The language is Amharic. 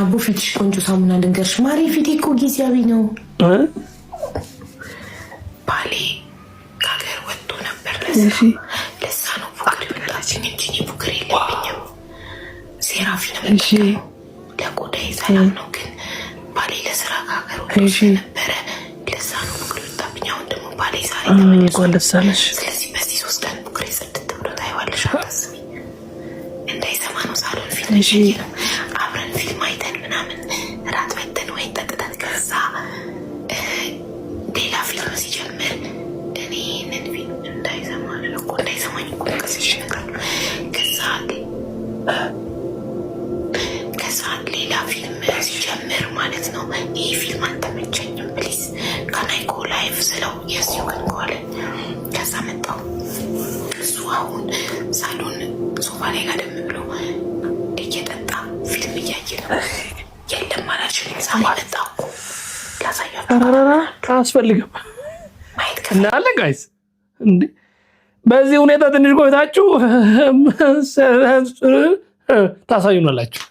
አቡ ፊትሽ ቆንጆ ሳሙና ልንገርሽ ማሪ ፊቴ እኮ ጊዜያዊ ነው ባሌ ከሀገር ወጥቶ ነበር ለዛ ነው ፉክር የመጣችኝ እንጂ ፉክር የለብኝም ሴራፊን ለቆዳዬ ሰላም ነው ግን ባሌ ለስራ ከሀገር ወጥቶ ነበረ ለዛ ነው ፉክር የመጣብኝ አሁን ደግሞ ባሌ ዛሬ ተመልሷል ስለዚህ በዚህ 3 ቀን ፉክር ጽድት ብሎ ታይዋለሽ አታስቢ እንዳይሰማ ነው ሳሎን ፊልም ነው አብረን ፊልም አይተን ምናምን ራት በተን ወይ ጠጥተን ከዛ ሌላ ፊልም ሲጀምር እኔንን ፊልም እንዳይሰማኝ እኮ ከስሽ ነገር ከዛ ሌላ ፊልም ሲጀምር ማለት ነው ይህ ፊልም አልተመቸኝም ፕሊዝ ከናይ ጎ ላይፍ ስለው የዚሁ ክንጓለ ከዛ መጣው እሱ አሁን ሳሎን ሶፋ ላይ ጋደም ብሎ እየጠጣ ፊልም እያየ ነው የለም አላችሁም ዛሬ መጣው ላሳያችሁ አያስፈልግም እናለ ጋይስ እንዴ በዚህ ሁኔታ ትንሽ ቆይታችሁ ታሳዩናላችሁ